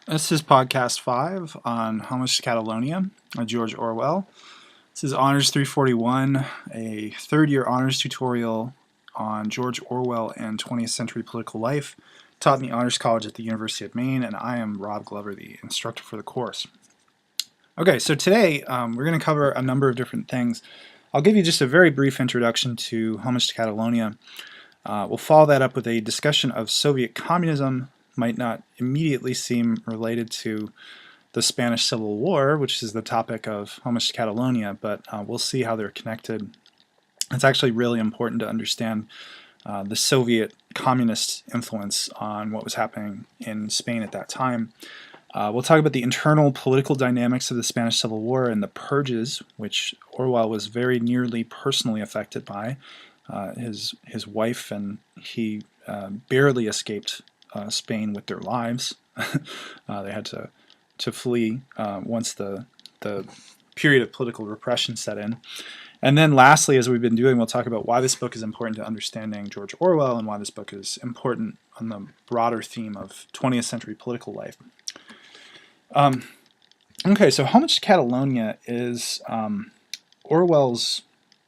This is podcast 5 on Homage to Catalonia by George Orwell. This is Honors 341, a third-year honors tutorial on George Orwell and 20th century political life, taught in the Honors College at the University of Maine, and I am Rob Glover, the instructor for the course. Okay, so today we're going to cover a number of different things. I'll give you just a very brief introduction to Homage to Catalonia. We'll follow that up with a discussion of Soviet communism. Might not immediately seem related to the Spanish Civil War, which is the topic of Homage to Catalonia, but we'll see how they're connected. It's actually really important to understand the Soviet communist influence on what was happening in Spain at that time. We'll talk about the internal political dynamics of the Spanish Civil War and the purges, which Orwell was very nearly personally affected by. His wife and he barely escaped Spain with their lives. They had to flee once the period of political repression set in. And then lastly, as we've been doing, we'll talk about why this book is important to understanding George Orwell and why this book is important on the broader theme of 20th century political life. Okay, so Homage to Catalonia is Orwell's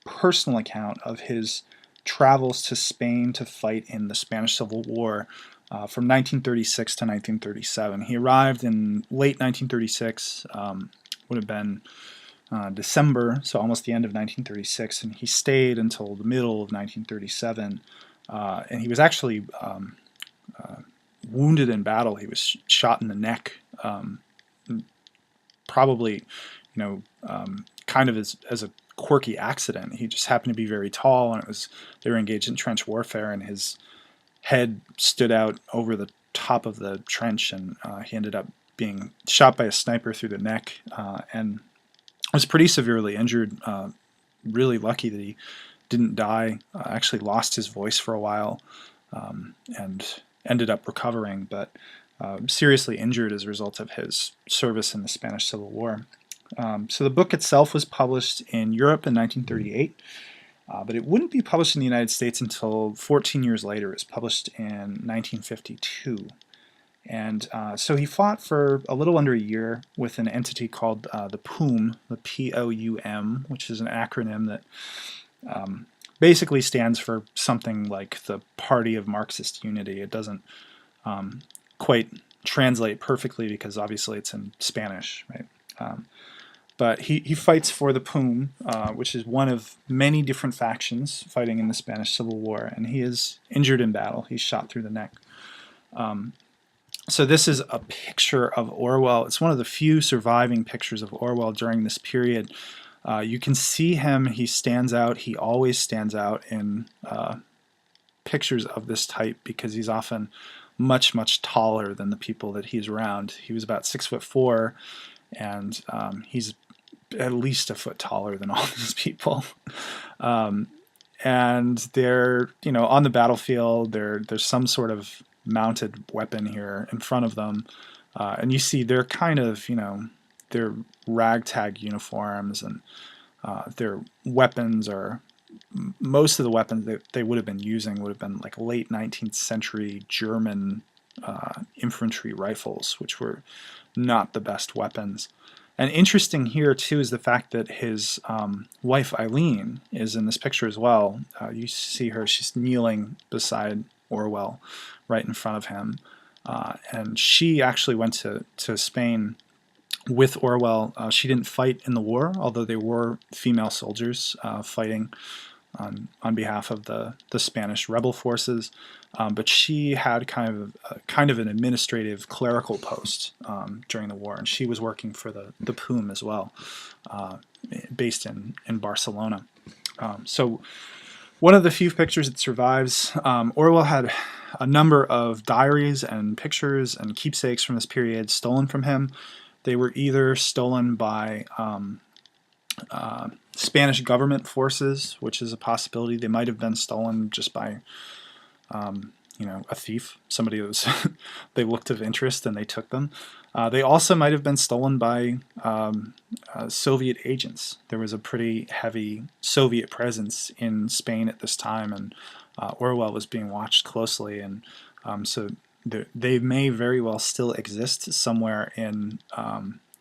personal account of his travels to Spain to fight in the Spanish Civil War from 1936 to 1937. He arrived in late 1936, would have been December, so almost the end of 1936, and he stayed until the middle of 1937. And he was actually wounded in battle. He was shot in the neck, probably, kind of as a quirky accident. He just happened to be very tall, and they were engaged in trench warfare, and his head stood out over the top of the trench, and he ended up being shot by a sniper through the neck and was pretty severely injured. Really lucky that he didn't die. Actually lost his voice for a while and ended up recovering, but seriously injured as a result of his service in the Spanish Civil War. So the book itself was published in Europe in 1938. But it wouldn't be published in the United States until 14 years later. It was published in 1952. And so he fought for a little under a year with an entity called the POUM, the P-O-U-M, which is an acronym that basically stands for something like the Party of Marxist Unity. It doesn't quite translate perfectly because obviously it's in Spanish, right? But he fights for the POUM, which is one of many different factions fighting in the Spanish Civil War, and he is injured in battle. He's shot through the neck. So this is a picture of Orwell. It's one of the few surviving pictures of Orwell during this period. You can see him. He stands out. He always stands out in pictures of this type because he's often much, much taller than the people that he's around. He was about 6'4", and he's at least a foot taller than all these people. And they're, on the battlefield, there's some sort of mounted weapon here in front of them. And you see they're kind of, their ragtag uniforms, and their weapons are, most of the weapons that they would have been using would have been like late 19th century German infantry rifles, which were not the best weapons. And interesting here, too, is the fact that his wife, Eileen, is in this picture as well. You see her, she's kneeling beside Orwell right in front of him. And she actually went to Spain with Orwell. She didn't fight in the war, although there were female soldiers fighting on behalf of the Spanish rebel forces. But she had kind of an administrative clerical post during the war, and she was working for the POUM as well, based in Barcelona. So one of the few pictures that survives, Orwell had a number of diaries and pictures and keepsakes from this period stolen from him. They were either stolen by Spanish government forces, which is a possibility. They might have been stolen just by a thief, somebody who was they looked of interest and they took them. They also might have been stolen by Soviet agents. There was a pretty heavy Soviet presence in Spain at this time, and Orwell was being watched closely, and so they may very well still exist somewhere in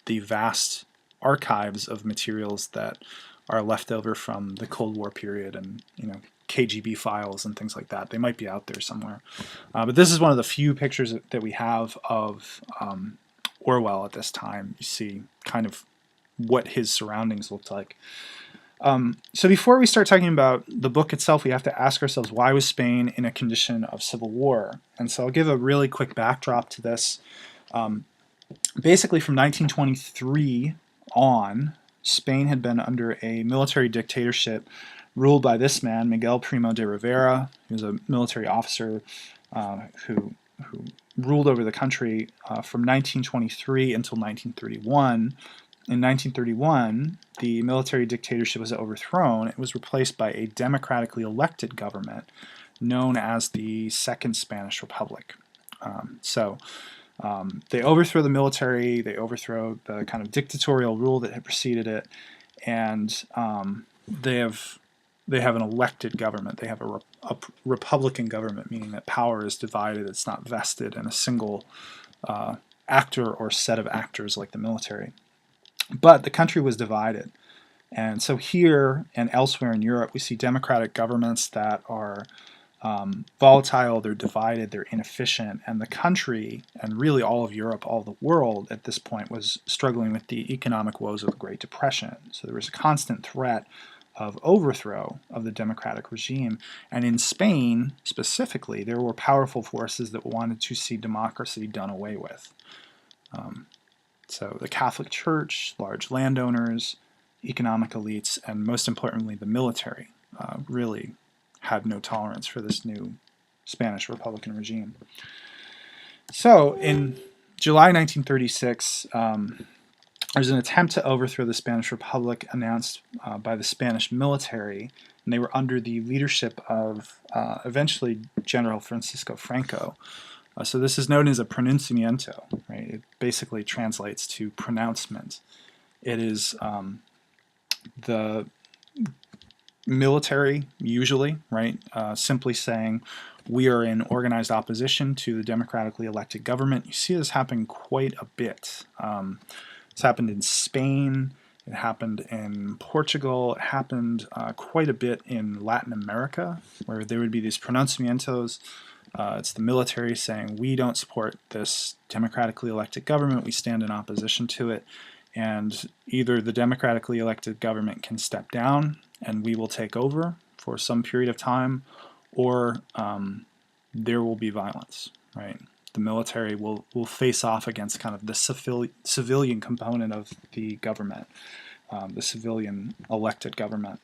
the vast archives of materials that are left over from the Cold War period, and KGB files and things like that. They might be out there somewhere. But this is one of the few pictures that we have of Orwell at this time. You see kind of what his surroundings looked like. So before we start talking about the book itself, we have to ask ourselves, why was Spain in a condition of civil war? And so I'll give a really quick backdrop to this. Basically, from 1923 on, Spain had been under a military dictatorship ruled by this man, Miguel Primo de Rivera. He was a military officer who ruled over the country from 1923 until 1931. In 1931, the military dictatorship was overthrown. It was replaced by a democratically elected government known as the Second Spanish Republic. They overthrow the military, they overthrow the kind of dictatorial rule that had preceded it, and they have an elected government. They have a republican government, meaning that power is divided. It's not vested in a single actor or set of actors like the military. But the country was divided. And so here and elsewhere in Europe, we see democratic governments that are volatile, they're divided, they're inefficient, and the country, and really all of Europe, all of the world at this point, was struggling with the economic woes of the Great Depression. So there was a constant threat of overthrow of the democratic regime. And in Spain, specifically, there were powerful forces that wanted to see democracy done away with. So the Catholic Church, large landowners, economic elites, and most importantly, the military really had no tolerance for this new Spanish Republican regime. So in July 1936, there's an attempt to overthrow the Spanish Republic announced by the Spanish military, and they were under the leadership of eventually General Francisco Franco. So this is known as a pronunciamiento, right? It basically translates to pronouncement. It is the military, usually, right, simply saying, we are in organized opposition to the democratically elected government. You see this happen quite a bit. It's happened in Spain, it happened in Portugal, it happened quite a bit in Latin America, where there would be these pronunciamientos. It's the military saying, we don't support this democratically elected government, we stand in opposition to it, and either the democratically elected government can step down and we will take over for some period of time, or there will be violence, right? The military will face off against kind of the civilian component of the government, the civilian elected government.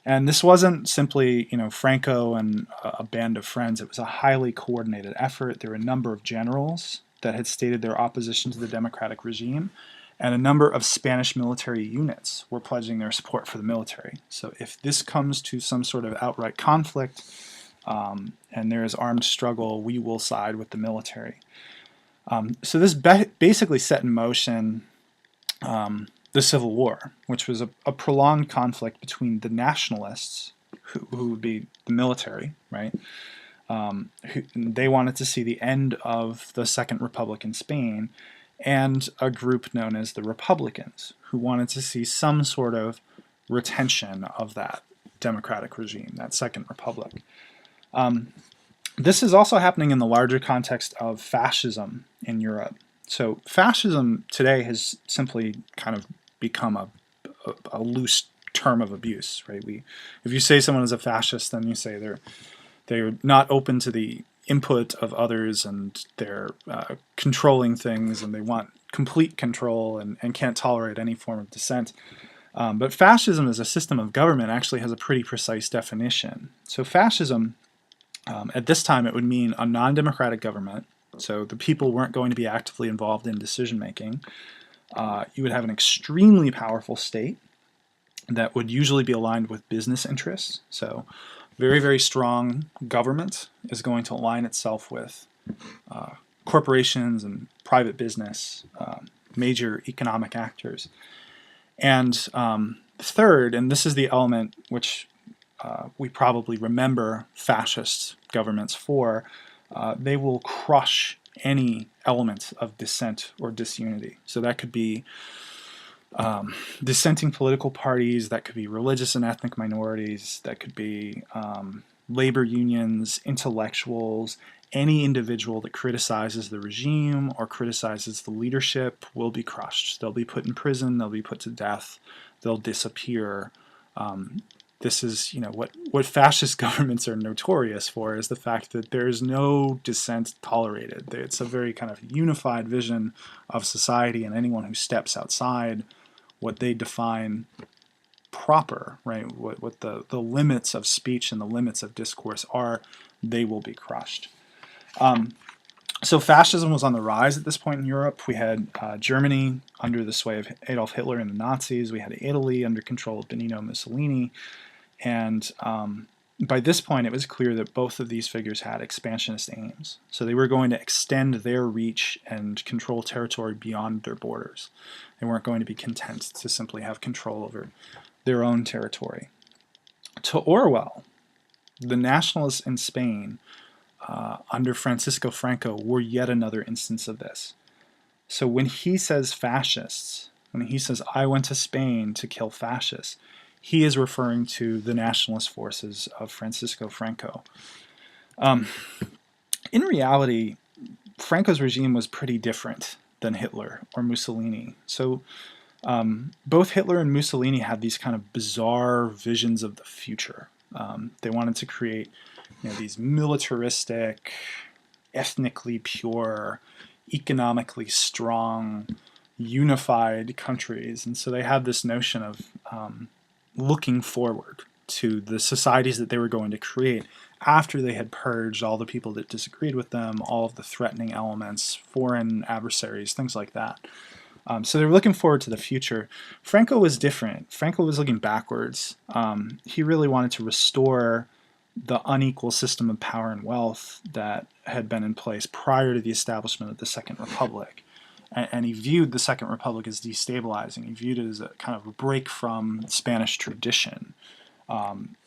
And this wasn't simply, Franco and a band of friends. It was a highly coordinated effort. There were a number of generals that had stated their opposition to the democratic regime, and a number of Spanish military units were pledging their support for the military. So if this comes to some sort of outright conflict and there is armed struggle, we will side with the military. So this basically set in motion the Civil War, which was a prolonged conflict between the nationalists, who would be the military, right? They wanted to see the end of the Second Republic in Spain, and a group known as the Republicans, who wanted to see some sort of retention of that democratic regime, that Second Republic. This is also happening in the larger context of fascism in Europe. So fascism today has simply kind of become a loose term of abuse, right? If you say someone is a fascist, then you say they're not open to the input of others, and they're controlling things, and they want complete control and can't tolerate any form of dissent. But fascism as a system of government actually has a pretty precise definition. So fascism, at this time, it would mean a non-democratic government. So the people weren't going to be actively involved in decision-making. You would have an extremely powerful state that would usually be aligned with business interests. So very, very strong government is going to align itself with corporations and private business, major economic actors. And third, and this is the element which we probably remember fascist governments for, they will crush any element of dissent or disunity. So that could be dissenting political parties, that could be religious and ethnic minorities, that could be labor unions, intellectuals. Any individual that criticizes the regime or criticizes the leadership will be crushed. They'll be put in prison, they'll be put to death, they'll disappear. This is, what fascist governments are notorious for, is the fact that there is no dissent tolerated. It's a very kind of unified vision of society, and anyone who steps outside what they define proper, right, what the limits of speech and the limits of discourse are, they will be crushed. So fascism was on the rise at this point in Europe. We had Germany under the sway of Adolf Hitler and the Nazis. We had Italy under control of Benito Mussolini. And by this point, it was clear that both of these figures had expansionist aims. So they were going to extend their reach and control territory beyond their borders. They weren't going to be content to simply have control over their own territory. To Orwell, the nationalists in Spain under Francisco Franco were yet another instance of this. So when he says fascists, when he says, I went to Spain to kill fascists, he is referring to the nationalist forces of Francisco Franco. In reality, Franco's regime was pretty different than Hitler or Mussolini. So both Hitler and Mussolini had these kind of bizarre visions of the future. They wanted to create these militaristic, ethnically pure, economically strong, unified countries. And so they had this notion of looking forward to the societies that they were going to create after they had purged all the people that disagreed with them, all of the threatening elements, foreign adversaries, things like that. So they were looking forward to the future. Franco was different. Franco was looking backwards. He really wanted to restore the unequal system of power and wealth that had been in place prior to the establishment of the Second Republic. And he viewed the Second Republic as destabilizing. He viewed it as a kind of a break from Spanish tradition.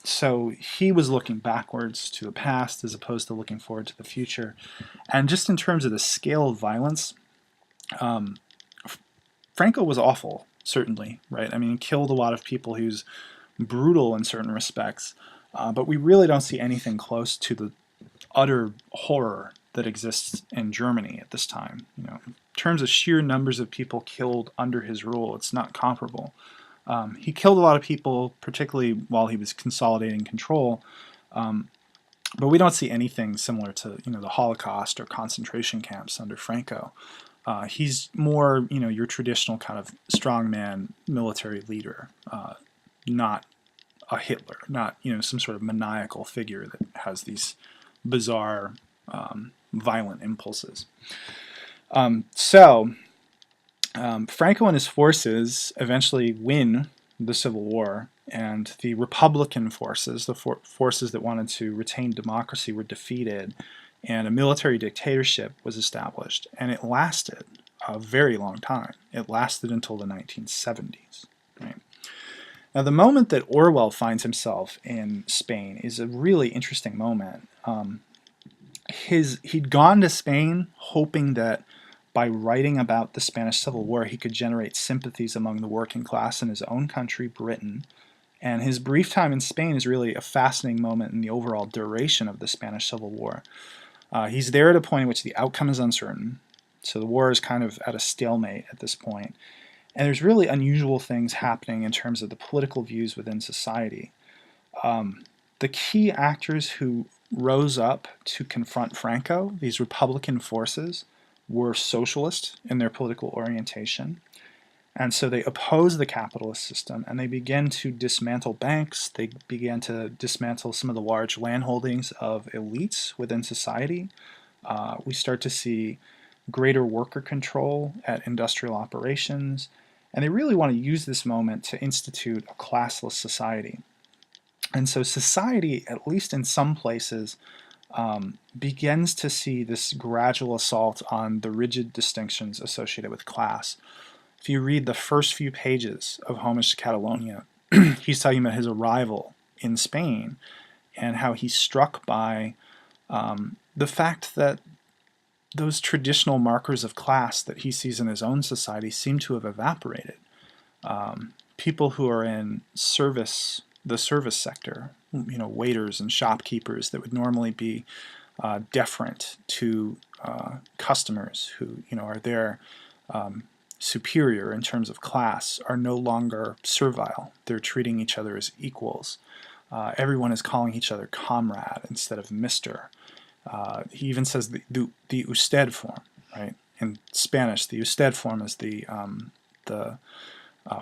So he was looking backwards to the past as opposed to looking forward to the future. And just in terms of the scale of violence, Franco was awful, certainly, right? I mean, he killed a lot of people. He was brutal in certain respects. But we really don't see anything close to the utter horror that exists in Germany at this time. In terms of sheer numbers of people killed under his rule, it's not comparable. He killed a lot of people, particularly while he was consolidating control, but we don't see anything similar to the Holocaust or concentration camps under Franco. He's more your traditional kind of strongman military leader, not a Hitler, not some sort of maniacal figure that has these bizarre violent impulses. Franco and his forces eventually win the Civil War, and the Republican forces, the forces that wanted to retain democracy, were defeated, and a military dictatorship was established. And it lasted a very long time. It lasted until the 1970s. Right? Now, the moment that Orwell finds himself in Spain is a really interesting moment. He'd gone to Spain hoping that by writing about the Spanish Civil War, he could generate sympathies among the working class in his own country, Britain. And his brief time in Spain is really a fascinating moment in the overall duration of the Spanish Civil War. He's there at a point in which the outcome is uncertain. So the war is kind of at a stalemate at this point. And there's really unusual things happening in terms of the political views within society. The key actors who rose up to confront Franco, these Republican forces, were socialist in their political orientation. And so they opposed the capitalist system, and they began to dismantle banks. They began to dismantle some of the large landholdings of elites within society. We start to see greater worker control at industrial operations. And they really want to use this moment to institute a classless society. And so society, at least in some places, begins to see this gradual assault on the rigid distinctions associated with class. If you read the first few pages of Homage to Catalonia, he's talking about his arrival in Spain and how he's struck by the fact that those traditional markers of class that he sees in his own society seem to have evaporated. People who are in the service sector, waiters and shopkeepers that would normally be deferent to customers who, are their superior in terms of class, are no longer servile. They're treating each other as equals. Everyone is calling each other comrade instead of Mr. He even says the usted form, right? In Spanish, the usted form is the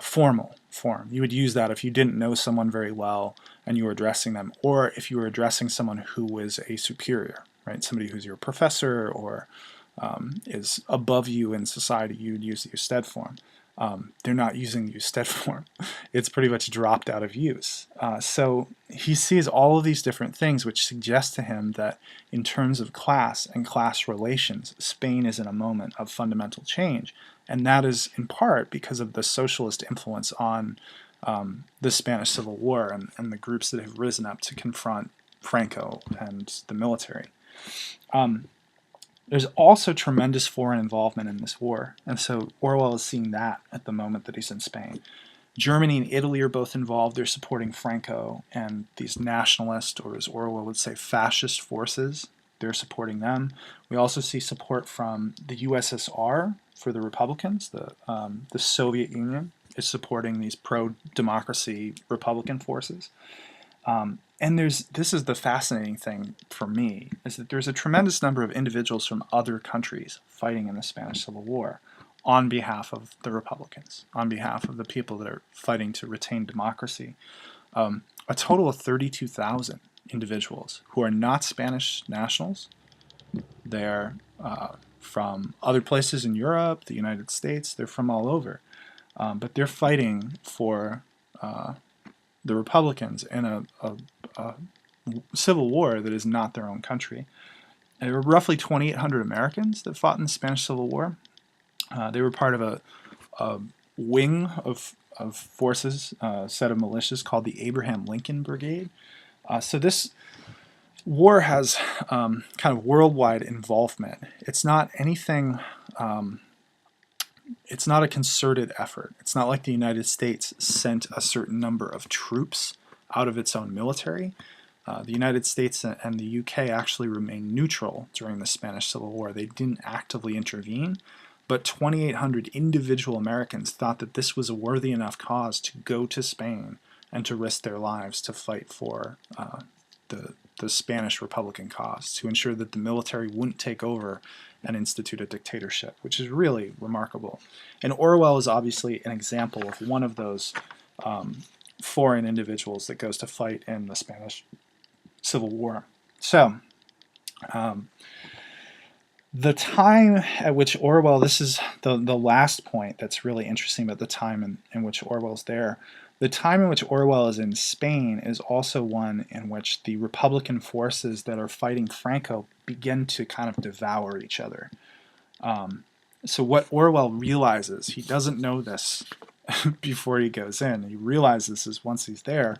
formal form. You would use that if you didn't know someone very well and you were addressing them, or if you were addressing someone who was a superior, right? Somebody who's your professor or is above you in society, you would use the usted form. They're not using the usted form. It's pretty much dropped out of use. So he sees all of these different things which suggest to him that in terms of class and class relations, Spain is in a moment of fundamental change. And that is in part because of the socialist influence on the Spanish Civil War and the groups that have risen up to confront Franco and the military. There's also tremendous foreign involvement in this war, and so Orwell is seeing that at the moment that he's in Spain. Germany and Italy are both involved. They're supporting Franco and these nationalist, or as Orwell would say, fascist forces. They're supporting them. We also see support from the USSR for the Republicans. The Soviet Union is supporting these pro-democracy Republican forces. And this is the fascinating thing for me, is that there's a tremendous number of individuals from other countries fighting in the Spanish Civil War on behalf of the Republicans, on behalf of the people that are fighting to retain democracy. A total of 32,000 individuals who are not Spanish nationals. They're from other places in Europe, the United States, they're from all over. But they're fighting for the Republicans in a civil war that is not their own country. There were roughly 2,800 Americans that fought in the Spanish Civil War. They were part of a wing of forces, a set of militias called the Abraham Lincoln Brigade. So this war has kind of worldwide involvement. It's not anything... it's not a concerted effort. It's not like the United States sent a certain number of troops out of its own military. The United States and the UK actually remained neutral during the Spanish Civil War. They didn't actively intervene, but 2,800 individual Americans thought that this was a worthy enough cause to go to Spain and to risk their lives to fight for the Spanish Republican cause, to ensure that the military wouldn't take over and institute a dictatorship, which is really remarkable. And Orwell is obviously an example of one of those foreign individuals that goes to fight in the Spanish Civil War. So, the time at which Orwell, this is the last point that's really interesting about the time in which Orwell's there. The time in which Orwell is in Spain is also one in which the Republican forces that are fighting Franco begin to kind of devour each other. So what Orwell realizes, he doesn't know this before he goes in, he realizes this once he's there,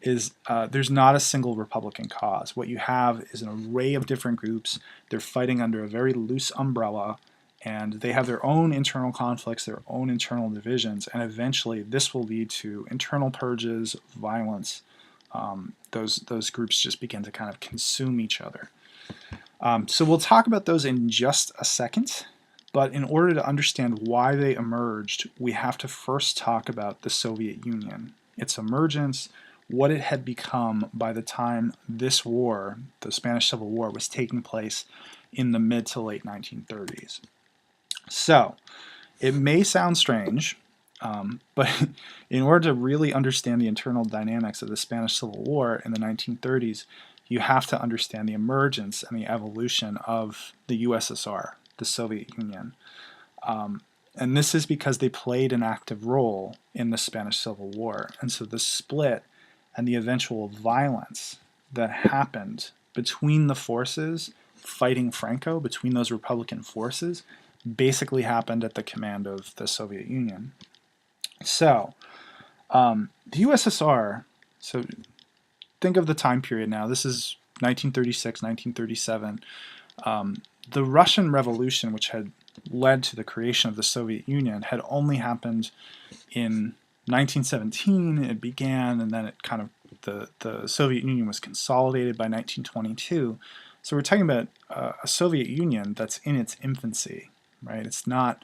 is there's not a single Republican cause. What you have is an array of different groups. They're fighting under a very loose umbrella, and they have their own internal conflicts, their own internal divisions, and eventually this will lead to internal purges, violence. Those groups just begin to kind of consume each other. So we'll talk about those in just a second, but in order to understand why they emerged, we have to first talk about the Soviet Union, its emergence, what it had become by the time this war, the Spanish Civil War, was taking place in the mid to late 1930s. So, it may sound strange, but in order to really understand the internal dynamics of the Spanish Civil War in the 1930s, you have to understand the emergence and the evolution of the USSR, the Soviet Union. And this is because they played an active role in the Spanish Civil War. And so the split and the eventual violence that happened between the forces fighting Franco, between those Republican forces, basically happened at the command of the Soviet Union. So, the USSR, so think of the time period now. This is 1936, 1937. The Russian Revolution, which had led to the creation of the Soviet Union, had only happened in 1917. It began, and then it kind of the Soviet Union was consolidated by 1922. So we're talking about a Soviet Union that's in its infancy, right? It's not,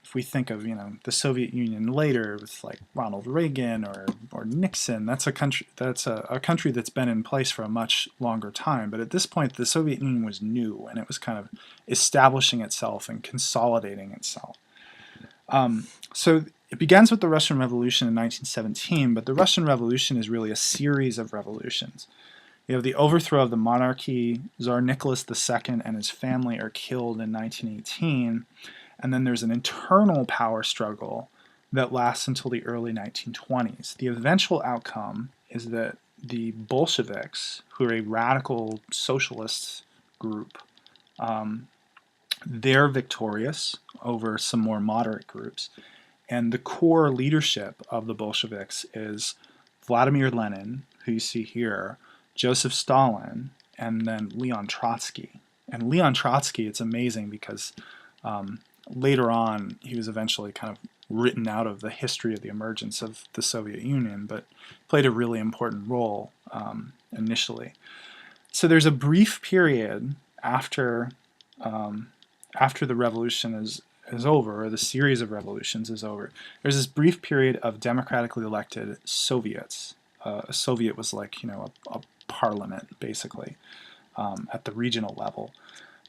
if we think of, the Soviet Union later with like Ronald Reagan or Nixon, that's a country that's been in place for a much longer time. But at this point, the Soviet Union was new, and it was kind of establishing itself and consolidating itself. So it begins with the Russian Revolution in 1917, but the Russian Revolution is really a series of revolutions. You have the overthrow of the monarchy. Tsar Nicholas II and his family are killed in 1918, and then there's an internal power struggle that lasts until the early 1920s. The eventual outcome is that the Bolsheviks, who are a radical socialist group, they're victorious over some more moderate groups. And the core leadership of the Bolsheviks is Vladimir Lenin, who you see here, Joseph Stalin, and then Leon Trotsky. And Leon Trotsky, it's amazing because later on he was eventually kind of written out of the history of the emergence of the Soviet Union, but played a really important role initially. So there's a brief period after the revolution is over, or the series of revolutions is over. There's this brief period of democratically elected Soviets. A Soviet was like, a parliament, basically, at the regional level.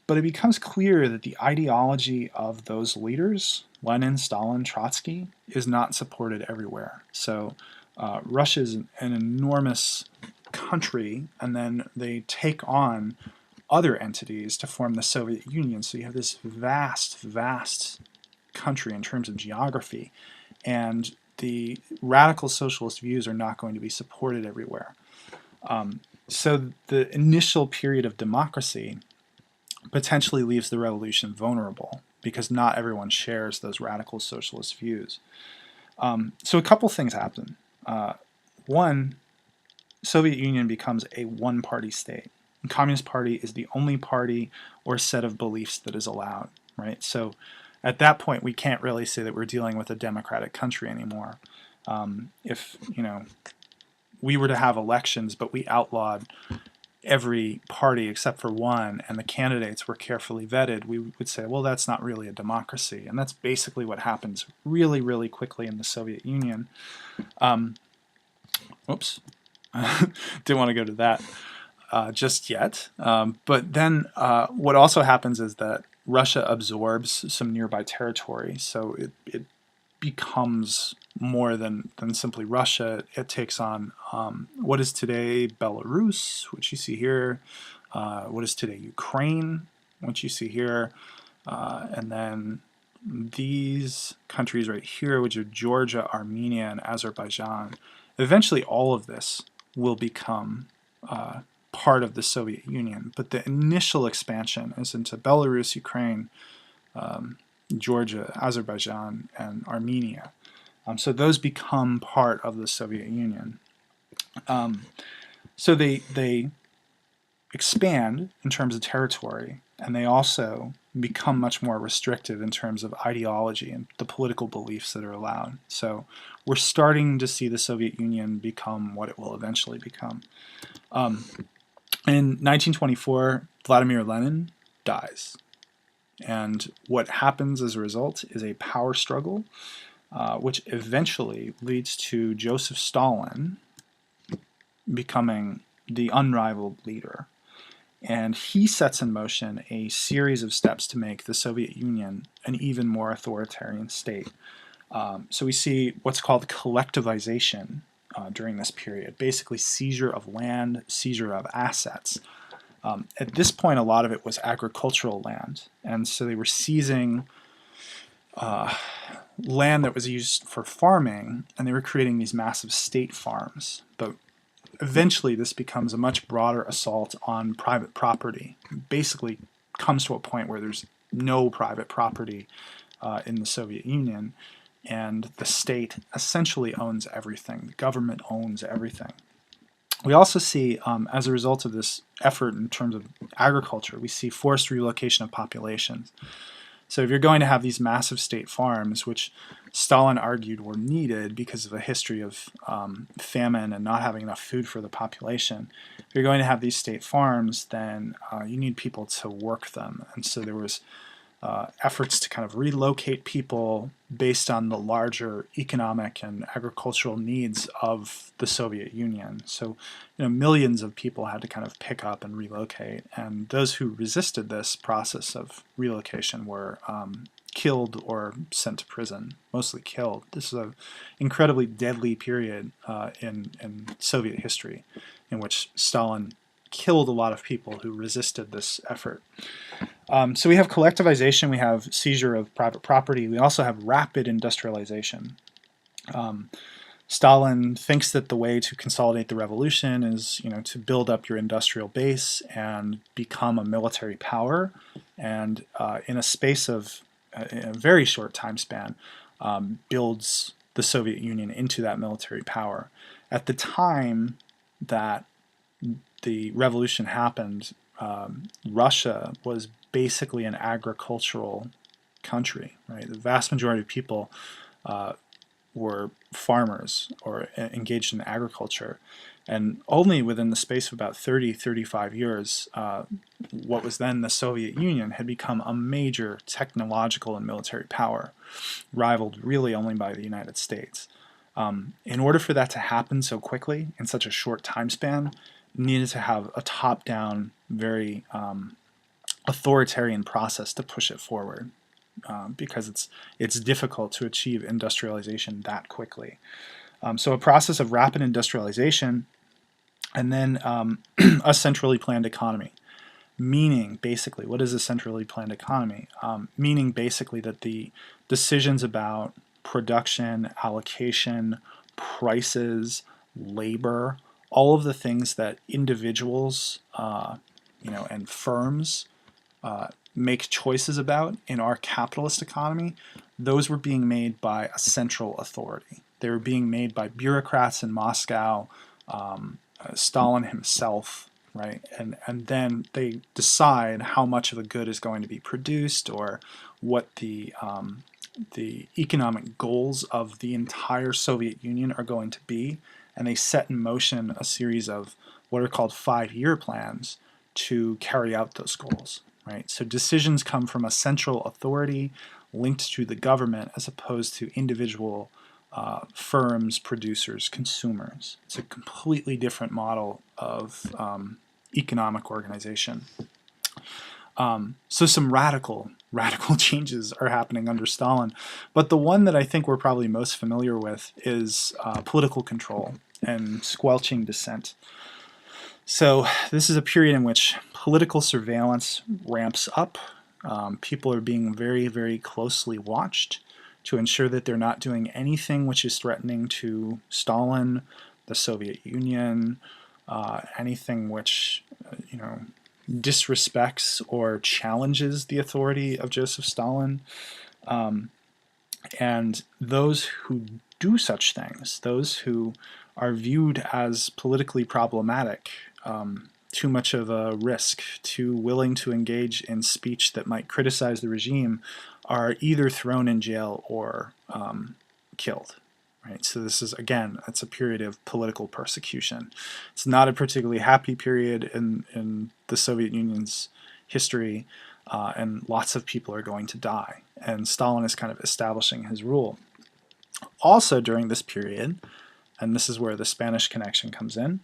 But it becomes clear that the ideology of those leaders, Lenin, Stalin, Trotsky, is not supported everywhere. So Russia is an enormous country, and then they take on other entities to form the Soviet Union. So you have this vast, vast country in terms of geography, and the radical socialist views are not going to be supported everywhere. So the initial period of democracy potentially leaves the revolution vulnerable because not everyone shares those radical socialist views. So a couple things happen. One, Soviet Union becomes a one-party state. The Communist Party is the only party or set of beliefs that is allowed, right? So at that point, we can't really say that we're dealing with a democratic country anymore. If, we were to have elections, but we outlawed every party except for one, and the candidates were carefully vetted, we would say, well, that's not really a democracy. And that's basically what happens really, really quickly in the Soviet Union. Oops. Didn't want to go to that just yet. But then what also happens is that Russia absorbs some nearby territory, so it becomes more than simply Russia. It takes on what is today Belarus, which you see here, what is today Ukraine, which you see here, and then these countries right here, which are Georgia, Armenia, and Azerbaijan. Eventually all of this will become part of the Soviet Union, but the initial expansion is into Belarus, Ukraine, Georgia, Azerbaijan, and Armenia. So those become part of the Soviet Union. So they expand in terms of territory, and they also become much more restrictive in terms of ideology and the political beliefs that are allowed. So we're starting to see the Soviet Union become what it will eventually become. In 1924, Vladimir Lenin dies. And what happens as a result is a power struggle, which eventually leads to Joseph Stalin becoming the unrivaled leader. And he sets in motion a series of steps to make the Soviet Union an even more authoritarian state. So we see what's called collectivization during this period, basically seizure of land, seizure of assets. At this point, a lot of it was agricultural land, and so they were seizing land that was used for farming, and they were creating these massive state farms. But eventually, this becomes a much broader assault on private property. Basically, comes to a point where there's no private property in the Soviet Union, and the state essentially owns everything. The government owns everything. We also see, as a result of this effort in terms of agriculture, we see forced relocation of populations. So if you're going to have these massive state farms, which Stalin argued were needed because of a history of famine and not having enough food for the population, if you're going to have these state farms, then you need people to work them. And so there was efforts to kind of relocate people based on the larger economic and agricultural needs of the Soviet Union. So, millions of people had to kind of pick up and relocate, and those who resisted this process of relocation were killed or sent to prison, mostly killed. This is an incredibly deadly period in Soviet history in which Stalin killed a lot of people who resisted this effort. So we have collectivization, we have seizure of private property, we also have rapid industrialization. Stalin thinks that the way to consolidate the revolution is, to build up your industrial base and become a military power, and in a space of in a very short time span, builds the Soviet Union into that military power. At the time that the revolution happened, Russia was basically an agricultural country, right? The vast majority of people were farmers or engaged in agriculture. And only within the space of about 35 years, what was then the Soviet Union had become a major technological and military power, rivaled really only by the United States. In order for that to happen so quickly in such a short time span, needed to have a top-down, very authoritarian process to push it forward, because it's difficult to achieve industrialization that quickly. So a process of rapid industrialization, and then a centrally planned economy. Meaning, basically, what is a centrally planned economy? Meaning, basically, that the decisions about production, allocation, prices, labor, all of the things that individuals, and firms make choices about in our capitalist economy, those were being made by a central authority. They were being made by bureaucrats in Moscow, Stalin himself, right? And then they decide how much of a good is going to be produced, or what the economic goals of the entire Soviet Union are going to be, and they set in motion a series of what are called 5-year plans to carry out those goals, right? So decisions come from a central authority linked to the government as opposed to individual firms, producers, consumers. It's a completely different model of economic organization. So some radical changes are happening under Stalin, but the one that I think we're probably most familiar with is political control and squelching dissent. So this is a period in which political surveillance ramps up. People are being very, very closely watched to ensure that they're not doing anything which is threatening to Stalin, the Soviet Union, anything which, disrespects or challenges the authority of Joseph Stalin. And those who do such things, those who are viewed as politically problematic, too much of a risk, too willing to engage in speech that might criticize the regime, are either thrown in jail or killed. Right? So this is, again, it's a period of political persecution. It's not a particularly happy period in the Soviet Union's history, and lots of people are going to die. And Stalin is kind of establishing his rule. Also during this period, and this is where the Spanish connection comes in,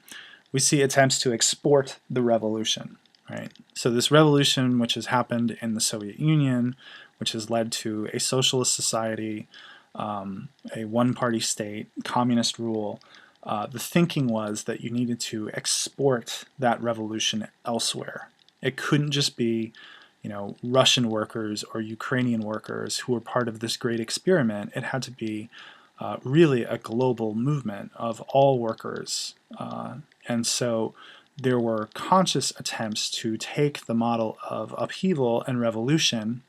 we see attempts to export the revolution. Right? So this revolution, which has happened in the Soviet Union, which has led to a socialist society, a one-party state, communist rule, the thinking was that you needed to export that revolution elsewhere. It couldn't just be, Russian workers or Ukrainian workers who were part of this great experiment. It had to be really a global movement of all workers. And so there were conscious attempts to take the model of upheaval and revolution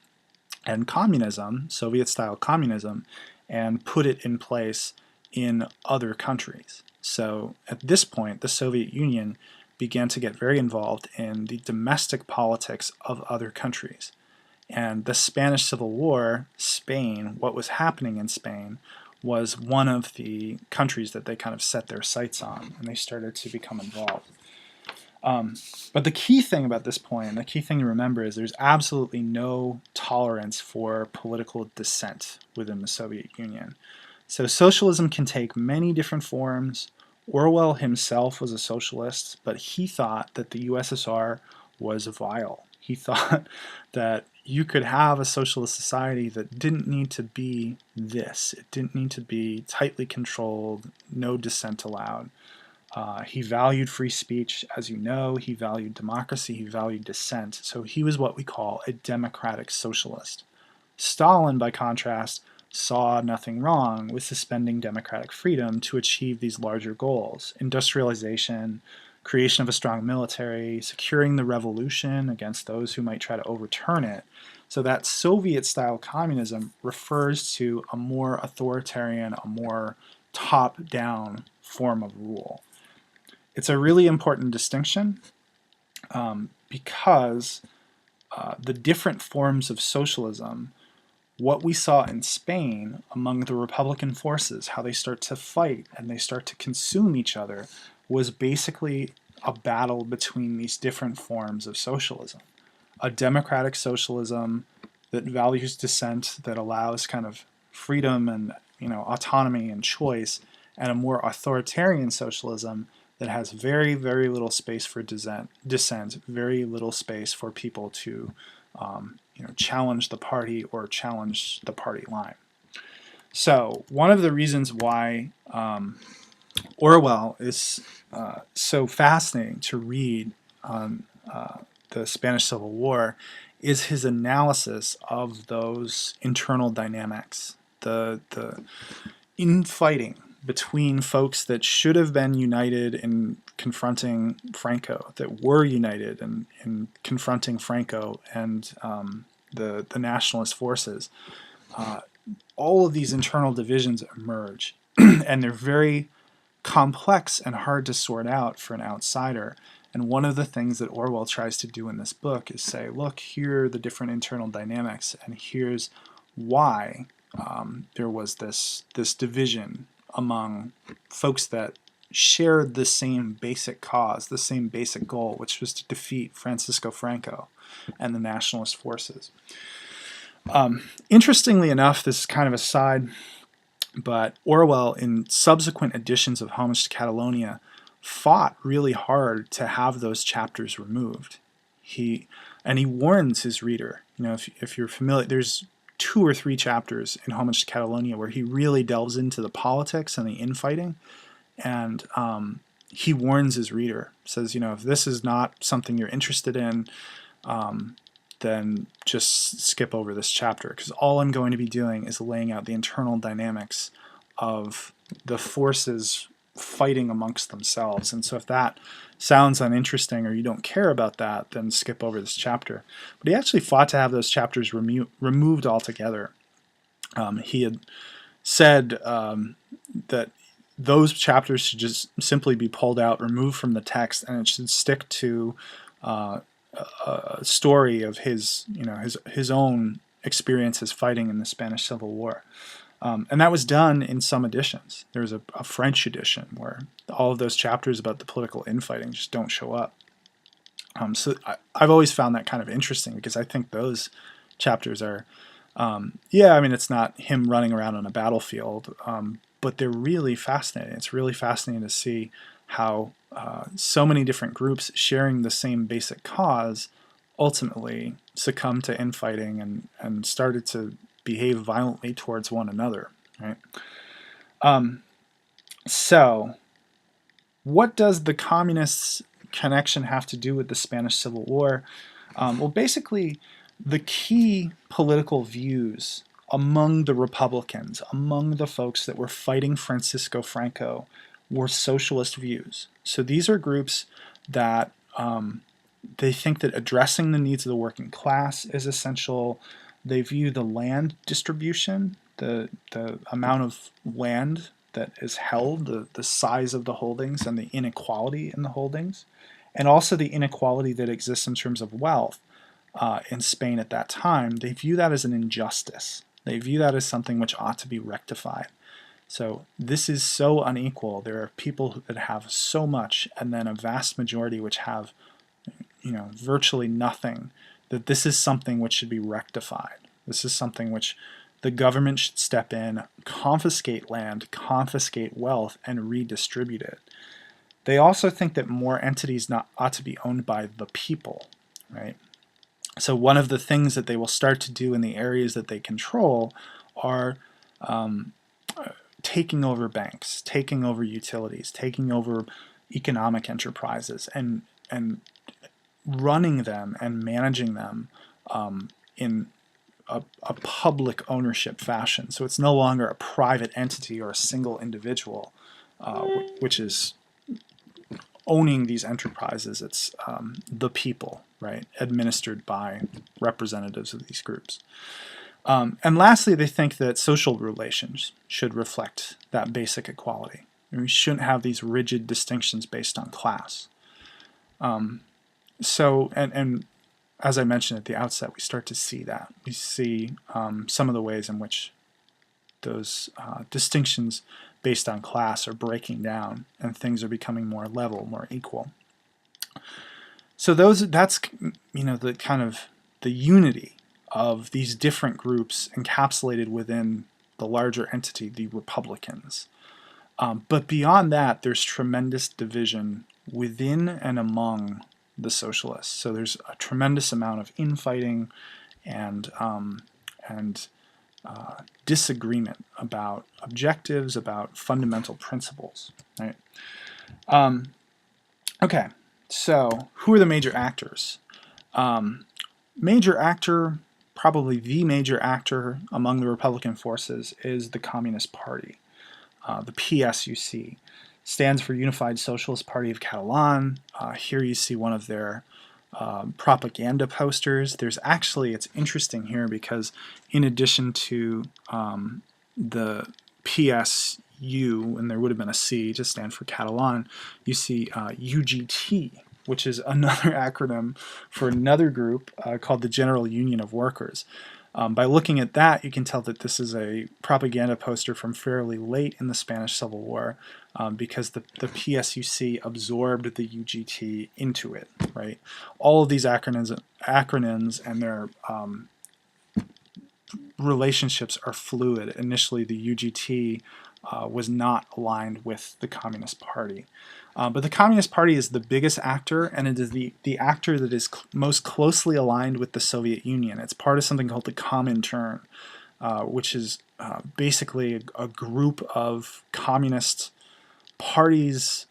and communism, Soviet-style communism, and put it in place in other countries. So at this point, the Soviet Union began to get very involved in the domestic politics of other countries. And the Spanish Civil War, Spain, what was happening in Spain, was one of the countries that they kind of set their sights on, and they started to become involved. But the key thing about this point, and the key thing to remember, is there's absolutely no tolerance for political dissent within the Soviet Union. So socialism can take many different forms. Orwell himself was a socialist, but he thought that the USSR was vile. He thought that you could have a socialist society that didn't need to be this. It didn't need to be tightly controlled, no dissent allowed. He valued free speech, as you know. He valued democracy. He valued dissent. So he was what we call a democratic socialist. Stalin, by contrast, saw nothing wrong with suspending democratic freedom to achieve these larger goals: industrialization, creation of a strong military, securing the revolution against those who might try to overturn it. So that Soviet-style communism refers to a more authoritarian, a more top-down form of rule. It's a really important distinction because the different forms of socialism, what we saw in Spain among the Republican forces, how they start to fight and they start to consume each other, was basically a battle between these different forms of socialism. A democratic socialism that values dissent, that allows kind of freedom and autonomy and choice, and a more authoritarian socialism that has very, very little space for dissent, very little space for people to challenge the party or challenge the party line. So one of the reasons why Orwell is so fascinating to read on the Spanish Civil War is his analysis of those internal dynamics, the infighting between folks that should have been united in confronting Franco, that were united in confronting Franco and the nationalist forces. All of these internal divisions emerge, and they're very complex and hard to sort out for an outsider. And one of the things that Orwell tries to do in this book is say, look, here are the different internal dynamics, and here's why there was this division among folks that shared the same basic cause, the same basic goal, which was to defeat Francisco Franco and the nationalist forces. Interestingly enough, this is kind of a side, but Orwell, in subsequent editions of Homage to Catalonia, fought really hard to have those chapters removed. He warns his reader. If you're familiar, there's 2 or 3 chapters in Homage to Catalonia where he really delves into the politics and the infighting, and he warns his reader, says, if this is not something you're interested in, then just skip over this chapter, because all I'm going to be doing is laying out the internal dynamics of the forces fighting amongst themselves. And so if that sounds uninteresting or you don't care about that, then skip over this chapter. But he actually fought to have those chapters removed altogether. He had said that those chapters should just simply be pulled out, removed from the text, and it should stick to a story of his own experiences fighting in the Spanish Civil War. And that was done in some editions. There was a French edition where all of those chapters about the political infighting just don't show up. So I've always found that kind of interesting, because I think those chapters are, it's not him running around on a battlefield, but they're really fascinating. It's really fascinating to see how so many different groups sharing the same basic cause ultimately succumbed to infighting and started to behave violently towards one another, right? So what does the communists' connection have to do with the Spanish Civil War? Well, basically, the key political views among the Republicans, among the folks that were fighting Francisco Franco, were socialist views. So these are groups that they think that addressing the needs of the working class is essential. They view the land distribution, the amount of land that is held, the size of the holdings and the inequality in the holdings, and also the inequality that exists in terms of wealth in Spain at that time, they view that as an injustice. They view that as something which ought to be rectified. So this is so unequal. There are people that have so much, and then a vast majority which have, virtually nothing, that this is something which should be rectified. This is something which the government should step in, confiscate land, confiscate wealth, and redistribute it. They also think that more entities ought to be owned by the people, right? So one of the things that they will start to do in the areas that they control are taking over banks, taking over utilities, taking over economic enterprises, and running them and managing them in a public ownership fashion. So it's no longer a private entity or a single individual which is owning these enterprises. It's the people, right, administered by representatives of these groups. And lastly, they think that social relations should reflect that basic equality. And we shouldn't have these rigid distinctions based on class. So, as I mentioned at the outset, we start to see that. We see some of the ways in which those distinctions based on class are breaking down and things are becoming more level, more equal. So that's the kind of the unity of these different groups encapsulated within the larger entity, the Republicans. But beyond that, there's tremendous division within and among the socialists. So there's a tremendous amount of infighting and disagreement about objectives, about fundamental principles. Right? Okay, so who are the major actors? Major actor, probably the major actor among the Republican forces, is the Communist Party. The PSUC stands for Unified Socialist Party of Catalan. Here you see one of their propaganda posters. There's actually, it's interesting here because in addition to the PSU, and there would have been a C to stand for Catalan, you see UGT, which is another acronym for another group called the General Union of Workers. By looking at that, you can tell that this is a propaganda poster from fairly late in the Spanish Civil War because the PSUC absorbed the UGT into it, right? All of these acronyms and their relationships are fluid. Initially, the UGT was not aligned with the Communist Party. But the Communist Party is the biggest actor, and it is the actor that is most closely aligned with the Soviet Union. It's part of something called the Comintern, which is basically a group of communist parties,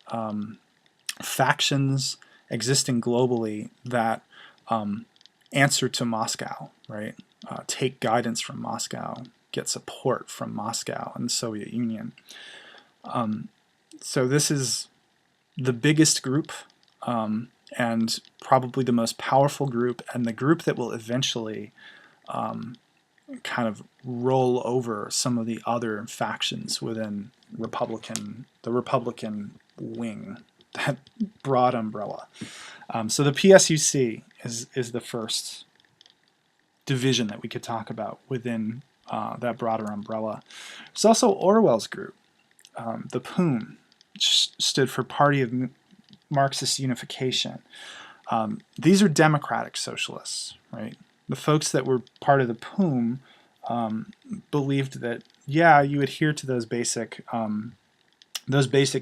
factions existing globally that answer to Moscow, right? Take guidance from Moscow, get support from Moscow and the Soviet Union. So this is the biggest group and probably the most powerful group, and the group that will eventually kind of roll over some of the other factions within the Republican wing, that broad umbrella. So the PSUC is the first division that we could talk about within that broader umbrella. There's also Orwell's group, the POUM, which stood for Party of Marxist Unification. These are democratic socialists, right? The folks that were part of the POUM believed that, yeah, you adhere to those basic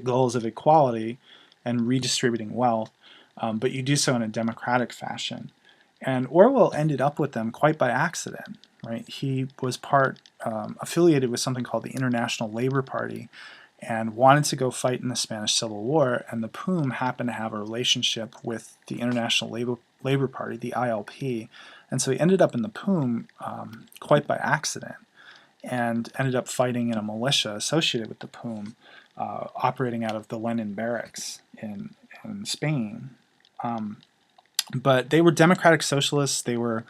goals of equality and redistributing wealth, but you do so in a democratic fashion. And Orwell ended up with them quite by accident, right? He was affiliated with something called the International Labor Party, and wanted to go fight in the Spanish Civil War, and the POUM happened to have a relationship with the International Labor Party, the ILP, and so he ended up in the POUM quite by accident, and ended up fighting in a militia associated with the POUM, operating out of the Lenin barracks in Spain. But they were democratic socialists. They were,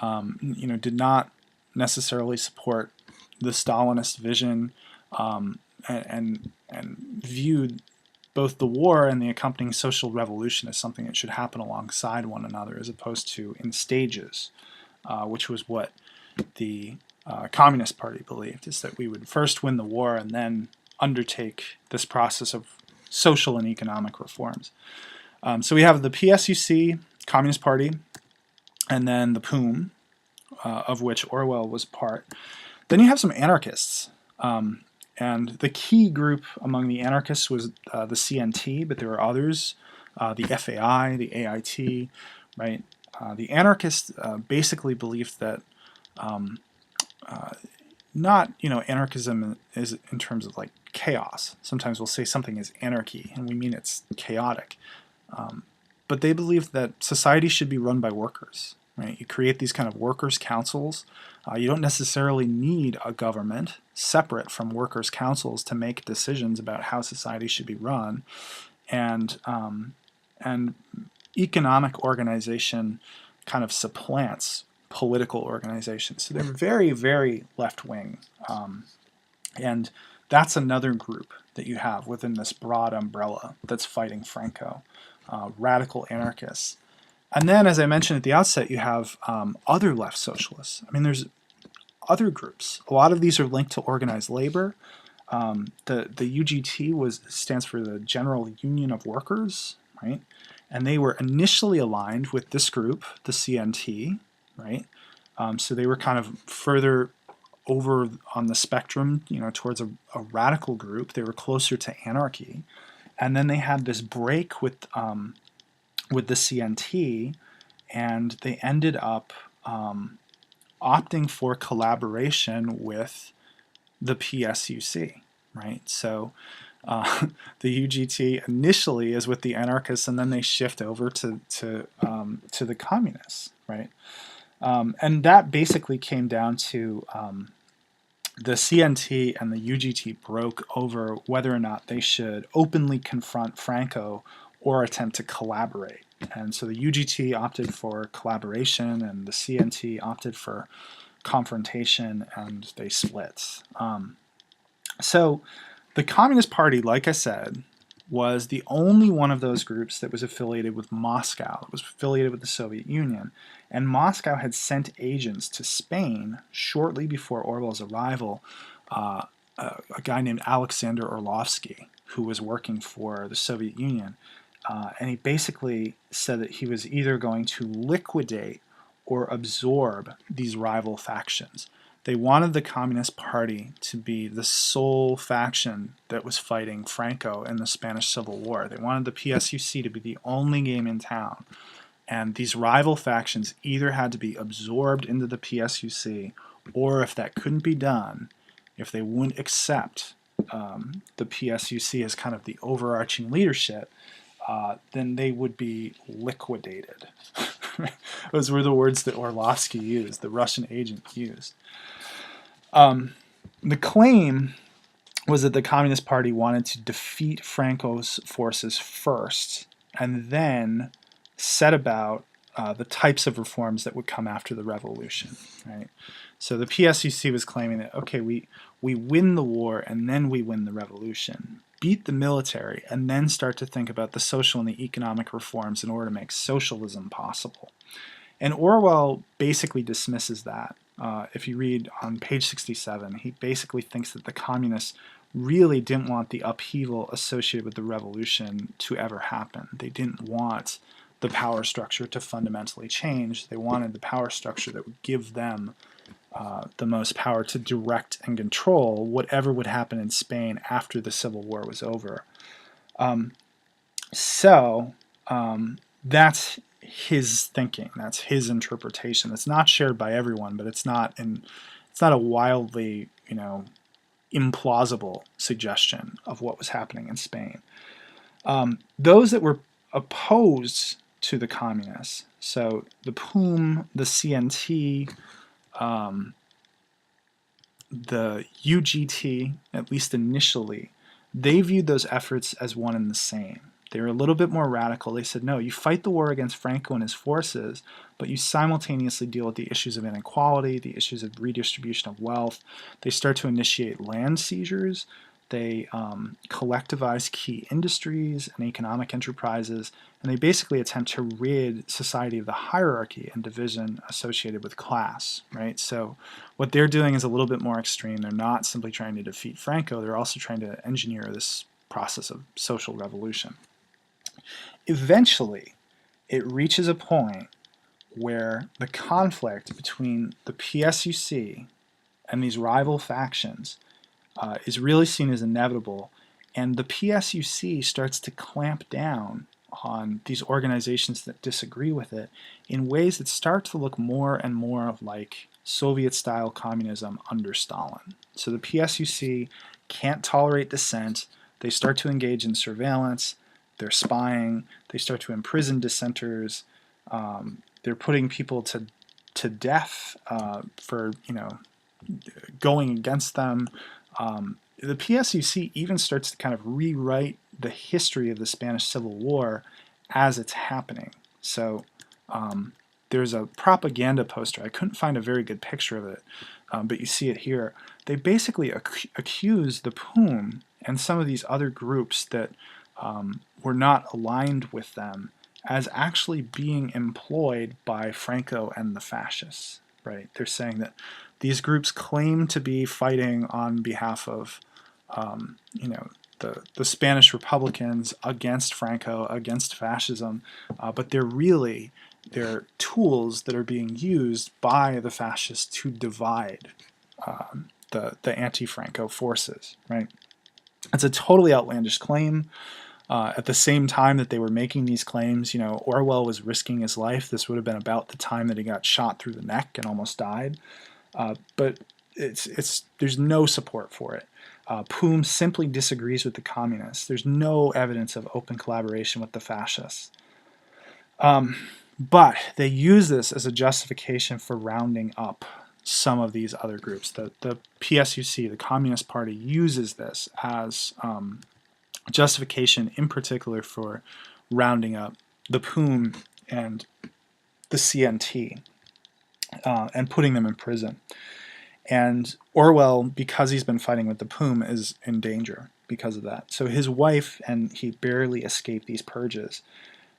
did not necessarily support the Stalinist vision, and viewed both the war and the accompanying social revolution as something that should happen alongside one another, as opposed to in stages, which was what the Communist Party believed, is that we would first win the war and then undertake this process of social and economic reforms. So we have the PSUC, Communist Party, and then the POOM, of which Orwell was part. Then you have some anarchists. And the key group among the anarchists was the CNT, but there were others, the FAI, the AIT, right? The anarchists basically believed that not, anarchism is in terms of like chaos. Sometimes we'll say something is anarchy, and we mean it's chaotic. But they believed that society should be run by workers, right? You create these kind of workers' councils. You don't necessarily need a government separate from workers' councils to make decisions about how society should be run, and economic organization kind of supplants political organization. So they're very, very left-wing, and that's another group that you have within this broad umbrella that's fighting Franco, radical anarchists. And then, as I mentioned at the outset, you have other left socialists. I mean, there's other groups. A lot of these are linked to organized labor. The UGT stands for the General Union of Workers, right? And they were initially aligned with this group, the CNT, right? So they were kind of further over on the spectrum, towards a radical group. They were closer to anarchy. And then they had this break with the CNT, and they ended up opting for collaboration with the PSUC, right? So the UGT initially is with the anarchists, and then they shift over to the communists, right? And that basically came down to the CNT and the UGT broke over whether or not they should openly confront Franco or attempt to collaborate. And so the UGT opted for collaboration, and the CNT opted for confrontation, and they split. So the Communist Party, like I said, was the only one of those groups that was affiliated with Moscow. It was affiliated with the Soviet Union. And Moscow had sent agents to Spain shortly before Orwell's arrival, a guy named Alexander Orlovsky, who was working for the Soviet Union. And he basically said that he was either going to liquidate or absorb these rival factions. They wanted the Communist Party to be the sole faction that was fighting Franco in the Spanish Civil War. They wanted the PSUC to be the only game in town. And these rival factions either had to be absorbed into the PSUC, or if that couldn't be done, if they wouldn't accept the PSUC as kind of the overarching leadership, then they would be liquidated. Those were the words that Orlovsky used, the Russian agent used. The claim was that the Communist Party wanted to defeat Franco's forces first, and then set about the types of reforms that would come after the revolution. Right? So the PSUC was claiming that, okay, we win the war and then we win the revolution. Beat the military and then start to think about the social and the economic reforms in order to make socialism possible. And Orwell basically dismisses that. If you read on page 67, he basically thinks that the communists really didn't want the upheaval associated with the revolution to ever happen. They didn't want the power structure to fundamentally change. They wanted the power structure that would give them the most power to direct and control whatever would happen in Spain after the Civil War was over. So that's his thinking. That's his interpretation. It's not shared by everyone, but it's not a wildly, implausible suggestion of what was happening in Spain. Those that were opposed to the communists, so the POOM, the CNT, the UGT, at least initially, they viewed those efforts as one and the same. They were a little bit more radical. They said, no, you fight the war against Franco and his forces, but you simultaneously deal with the issues of inequality, the issues of redistribution of wealth. They start to initiate land seizures. They collectivize key industries and economic enterprises, and they basically attempt to rid society of the hierarchy and division associated with class, right? So what they're doing is a little bit more extreme. They're not simply trying to defeat Franco, they're also trying to engineer this process of social revolution. Eventually, it reaches a point where the conflict between the PSUC and these rival factions is really seen as inevitable, and the PSUC starts to clamp down on these organizations that disagree with it in ways that start to look more and more like Soviet-style communism under Stalin. So the PSUC can't tolerate dissent. They start to engage in surveillance. They're spying. They start to imprison dissenters. They're putting people to death for going against them. The PSUC even starts to kind of rewrite the history of the Spanish Civil War as it's happening. So there's a propaganda poster. I couldn't find a very good picture of it, but you see it here. They basically accuse the POUM and some of these other groups that were not aligned with them as actually being employed by Franco and the fascists, right? They're saying that these groups claim to be fighting on behalf of, the Spanish Republicans against Franco, against fascism, but they're tools that are being used by the fascists to divide the anti-Franco forces, right? It's a totally outlandish claim. At the same time that they were making these claims, Orwell was risking his life. This would have been about the time that he got shot through the neck and almost died. But there's no support for it. POUM simply disagrees with the communists. There's no evidence of open collaboration with the fascists. But they use this as a justification for rounding up some of these other groups. The PSUC, the Communist Party, uses this as justification in particular for rounding up the POUM and the CNT and putting them in prison. And Orwell, because he's been fighting with the POUM, is in danger because of that. So his wife and he barely escape these purges.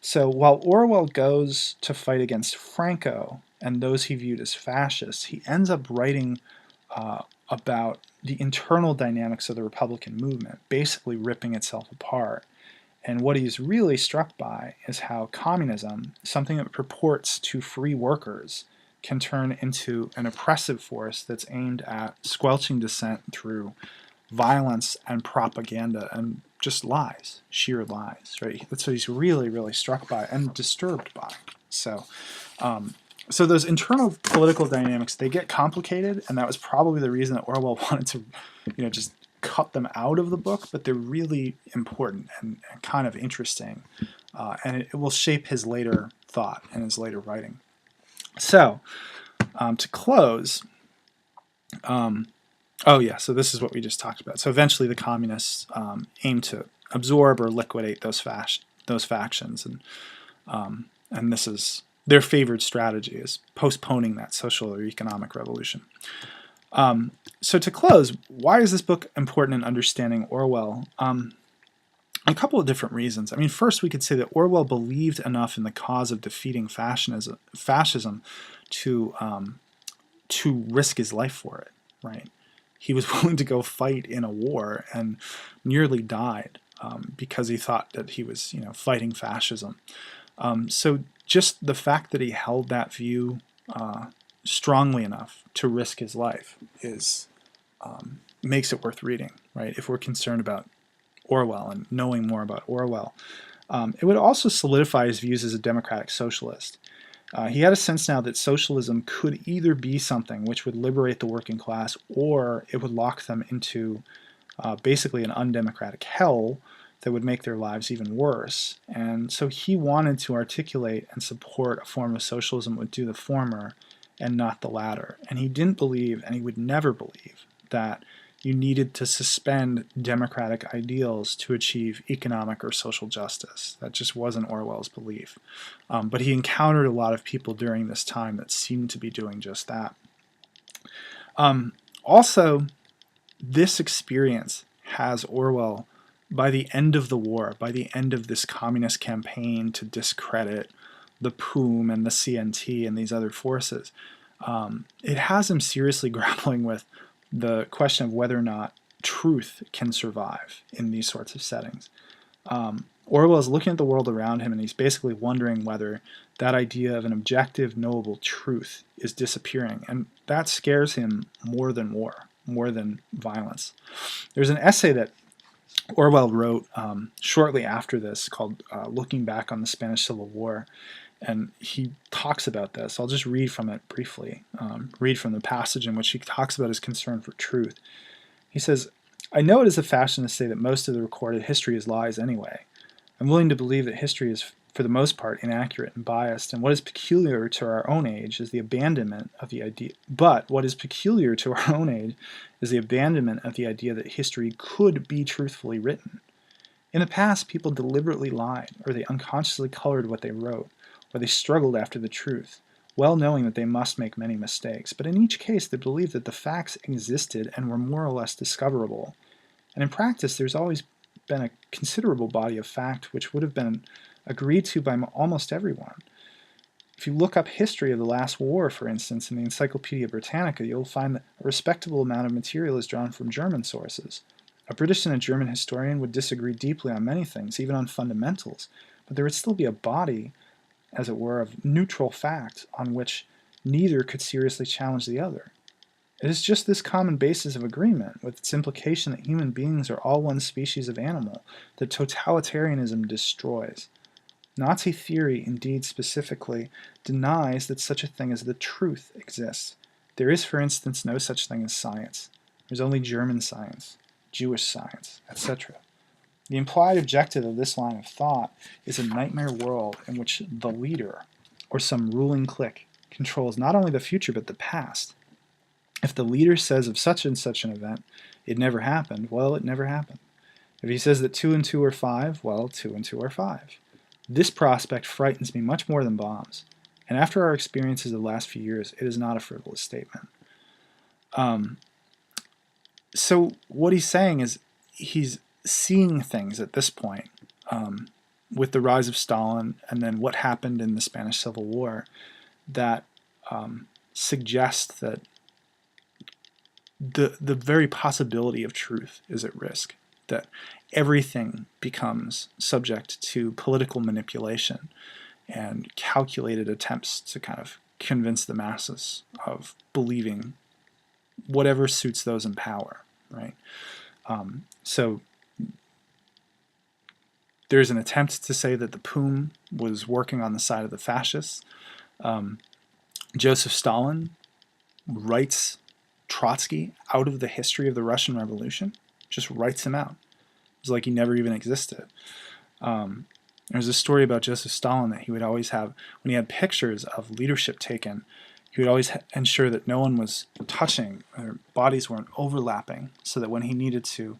So while Orwell goes to fight against Franco and those he viewed as fascists, he ends up writing about the internal dynamics of the Republican movement, basically ripping itself apart. And what he's really struck by is how communism, something that purports to free workers, can turn into an oppressive force that's aimed at squelching dissent through violence and propaganda and just lies, sheer lies, right? That's what he's really, really struck by and disturbed by. So those internal political dynamics, they get complicated, and that was probably the reason that Orwell wanted to, just cut them out of the book, but they're really important and kind of interesting, and it will shape his later thought and his later writing. So, to close, so this is what we just talked about. So eventually the communists aim to absorb or liquidate those factions, and this is their favored strategy, is postponing that social or economic revolution. So to close, why is this book important in understanding Orwell? A couple of different reasons. I mean, first we could say that Orwell believed enough in the cause of defeating fascism to risk his life for it, right? He was willing to go fight in a war and nearly died because he thought that he was, fighting fascism. So just the fact that he held that view strongly enough to risk his life makes it worth reading, right? If we're concerned about Orwell and knowing more about Orwell. It would also solidify his views as a democratic socialist. He had a sense now that socialism could either be something which would liberate the working class, or it would lock them into basically an undemocratic hell that would make their lives even worse. And so he wanted to articulate and support a form of socialism that would do the former and not the latter. And he didn't believe, and he would never believe, that you needed to suspend democratic ideals to achieve economic or social justice. That just wasn't Orwell's belief. But he encountered a lot of people during this time that seemed to be doing just that. Also, this experience has Orwell, by the end of the war, by the end of this communist campaign to discredit the POUM and the CNT and these other forces, it has him seriously grappling with the question of whether or not truth can survive in these sorts of settings. Orwell is looking at the world around him, and he's basically wondering whether that idea of an objective, knowable truth is disappearing, and that scares him more than war, more than violence. There's an essay that Orwell wrote shortly after this called Looking Back on the Spanish Civil War, and he talks about this. I'll just read from it briefly, read from the passage in which he talks about his concern for truth. He says, "I know it is a fashion to say that most of the recorded history is lies anyway. I'm willing to believe that history is, for the most part, inaccurate and biased, and what is peculiar to our own age is the abandonment of the idea. But what is peculiar to our own age is the abandonment of the idea that history could be truthfully written. In the past, people deliberately lied, or they unconsciously colored what they wrote, or they struggled after the truth, well knowing that they must make many mistakes. But in each case, they believed that the facts existed and were more or less discoverable. And in practice, there's always been a considerable body of fact which would have been agreed to by almost everyone. If you look up history of the last war, for instance, in the Encyclopedia Britannica, you'll find that a respectable amount of material is drawn from German sources. A British and a German historian would disagree deeply on many things, even on fundamentals, but there would still be a body, as it were, of neutral fact on which neither could seriously challenge the other. It is just this common basis of agreement, with its implication that human beings are all one species of animal, that totalitarianism destroys. Nazi theory, indeed specifically, denies that such a thing as the truth exists. There is, for instance, no such thing as science. There's only German science, Jewish science, etc. The implied objective of this line of thought is a nightmare world in which the leader, or some ruling clique, controls not only the future but the past. If the leader says of such and such an event, it never happened, well, it never happened. If he says that 2 and 2 are 5, well, 2 and 2 are 5. This prospect frightens me much more than bombs, and after our experiences of the last few years, it is not a frivolous statement." So what he's saying is he's seeing things at this point, with the rise of Stalin and then what happened in the Spanish Civil War, that suggest that the very possibility of truth is at risk, that everything becomes subject to political manipulation and calculated attempts to kind of convince the masses of believing whatever suits those in power, right? So there's an attempt to say that the POUM was working on the side of the fascists. Joseph Stalin writes Trotsky out of the history of the Russian Revolution, just writes him out. It's like he never even existed. There's a story about Joseph Stalin that he would always have, when he had pictures of leadership taken, he would always ensure that no one was touching, their bodies weren't overlapping, so that when he needed to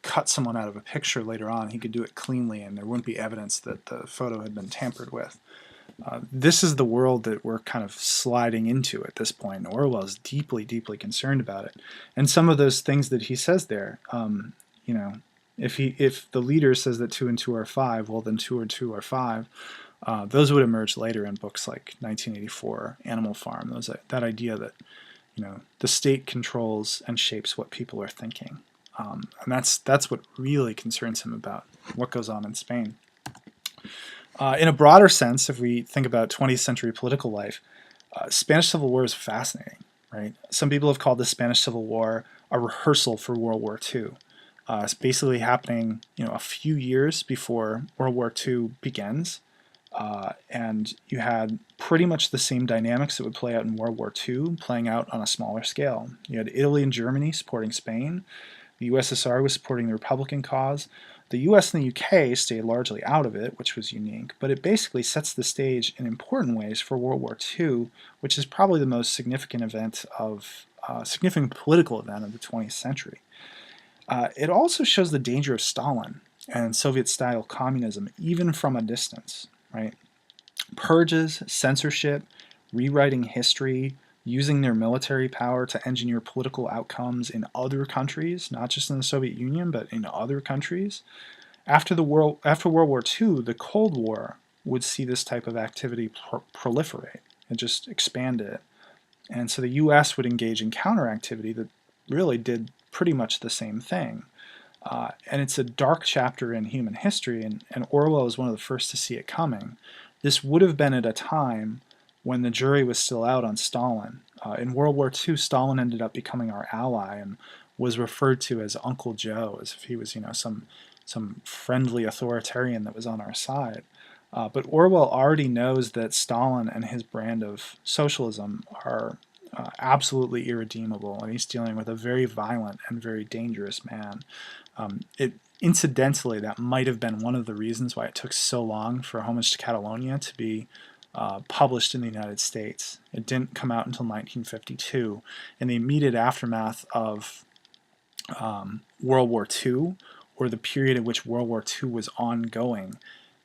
cut someone out of a picture later on, he could do it cleanly and there wouldn't be evidence that the photo had been tampered with. This is the world that we're kind of sliding into at this point. And Orwell is deeply, deeply concerned about it. And some of those things that he says there, you know, if the leader says that 2 and 2 are 5, well then 2 and 2 are 5. Those would emerge later in books like 1984, Animal Farm. That idea that, you know, the state controls and shapes what people are thinking, and that's what really concerns him about what goes on in Spain. In a broader sense, if we think about 20th century political life, Spanish Civil War is fascinating, right? Some people have called the Spanish Civil War a rehearsal for World War II. It's basically happening, you know, a few years before World War II begins, and you had pretty much the same dynamics that would play out in World War II playing out on a smaller scale. You had Italy and Germany supporting Spain. The USSR was supporting the Republican cause. The US and the UK stayed largely out of it, which was unique, but it basically sets the stage in important ways for World War II, which is probably the most significant significant political event of the 20th century. It also shows the danger of Stalin and Soviet-style communism, even from a distance, right? Purges, censorship, rewriting history, using their military power to engineer political outcomes in other countries, not just in the Soviet Union, but in other countries. After World War II, the Cold War would see this type of activity proliferate and just expand it. And so the US would engage in counteractivity that really did pretty much the same thing. And it's a dark chapter in human history, and Orwell is one of the first to see it coming. This would have been at a time when the jury was still out on Stalin. In World War II, Stalin ended up becoming our ally and was referred to as Uncle Joe, as if he was, some friendly authoritarian that was on our side. But Orwell already knows that Stalin and his brand of socialism are absolutely irredeemable, and he's dealing with a very violent and very dangerous man. Incidentally, that might have been one of the reasons why it took so long for Homage to Catalonia to be published in the United States. It didn't come out until 1952. In the immediate aftermath of World War II, or the period in which World War II was ongoing,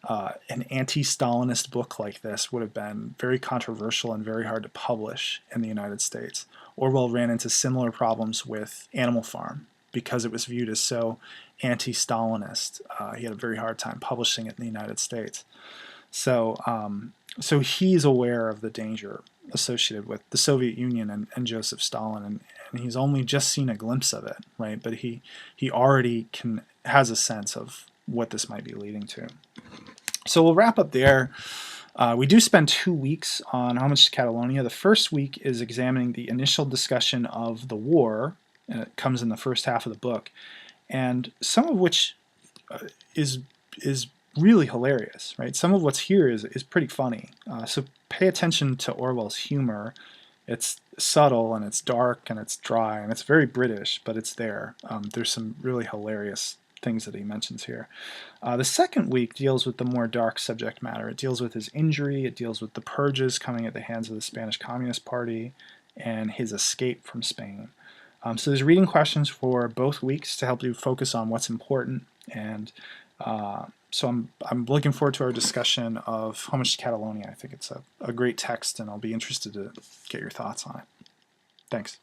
an anti-Stalinist book like this would have been very controversial and very hard to publish in the United States. Orwell ran into similar problems with Animal Farm because it was viewed as so anti-Stalinist. He had a very hard time publishing it in the United States. So he's aware of the danger associated with the Soviet Union and Joseph Stalin, and he's only just seen a glimpse of it, right? But he already has a sense of what this might be leading to. So we'll wrap up there. We do spend 2 weeks on Homage to Catalonia. The first week is examining the initial discussion of the war. It comes in the first half of the book, and some of which is really hilarious, right? Some of what's here is pretty funny. So pay attention to Orwell's humor. It's subtle and it's dark and it's dry and it's very British, but it's there. There's some really hilarious things that he mentions here. The second week deals with the more dark subject matter. It deals with his injury, it deals with the purges coming at the hands of the Spanish Communist Party, and his escape from Spain. So there's reading questions for both weeks to help you focus on what's important, and so I'm looking forward to our discussion of Homage to Catalonia. I think it's a great text, and I'll be interested to get your thoughts on it. Thanks.